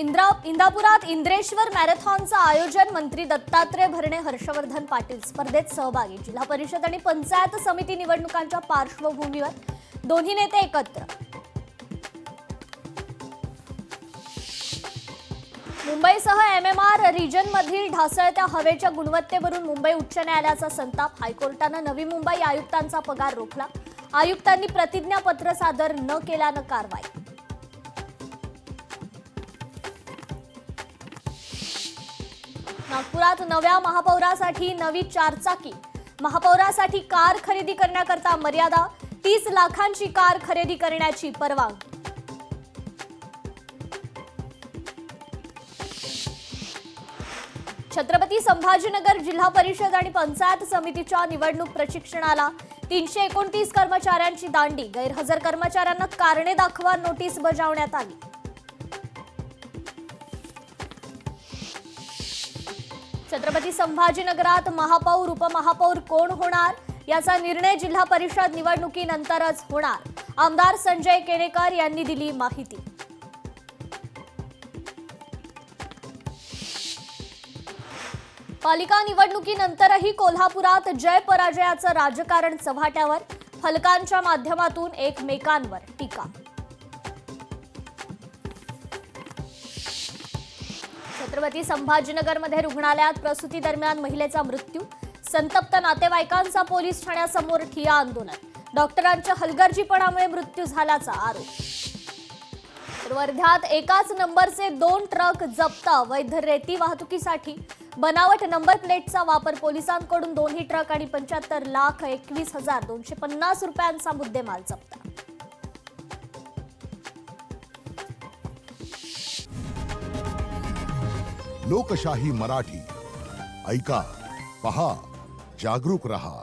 इंदापुरात इंद्रेश्वर मॅरेथॉनचं आयोजन मंत्री दत्तात्रय भरणे, हर्षवर्धन पाटील स्पर्धेत सहभागी. जिल्हा परिषद आणि पंचायत समिती निवडणुकांच्या पार्श्वभूमीवर दोन्ही नेते एकत्र. मुंबईसह एमएमआर रिजनमधील ढासळत्या हवेच्या गुणवत्तेवरून मुंबई उच्च न्यायालयाचा संताप. हायकोर्टानं नवी मुंबई आयुक्तांचा पगार रोखला. आयुक्तांनी प्रतिज्ञापत्र सादर न केल्यानं कारवाई. नागपुरात नव्या महापौरासाठी नवी चारचाकी. महापौरासाठी कार खरेदी करण्याकरता मर्यादा. 30 लाखांची कार खरेदी करण्याची परवानगी. छत्रपती संभाजीनगर जिल्हा परिषद आणि पंचायत समितीच्या निवडणूक प्रशिक्षणाला 329 कर्मचाऱ्यांची दांडी. गैरहजर कर्मचाऱ्यांना कारणे दाखवा नोटीस बजावण्यात आली. छत्रपती संभाजीनगरात महापौर उपमहापौर कोण होणार याचा निर्णय जिल्हा परिषद निवडणुकीनंतरच होणार. आमदार संजय केनेकर यांनी दिली माहिती. पालिका निवडणुकीनंतरही कोल्हापुरात जय पराजयाचं राजकारण चव्हाट्यावर. फलकांच्या माध्यमातून एकमेकांवर टीका. छत्रपती संभाजीनगरमध्ये रुग्णालयात प्रसूती दरम्यान महिलेचा मृत्यू. संतप्त नातेवाईकांचा पोलीस ठाण्यासमोर ठिय्या आंदोलन. डॉक्टरांच्या हलगर्जीपणामुळे मृत्यू झाल्याचा आरोप. तर वर्ध्यात एकाच नंबरचे 2 ट्रक जप्त. अवैध रेती वाहतुकीसाठी बनावट नंबर प्लेटचा वापर. पोलिसांकडून दोन्ही ट्रक आणि 75,21,250 रुपयांचा मुद्देमाल जप्त. लोकशाही मराठी ऐका, पहा, जागरूक रहा.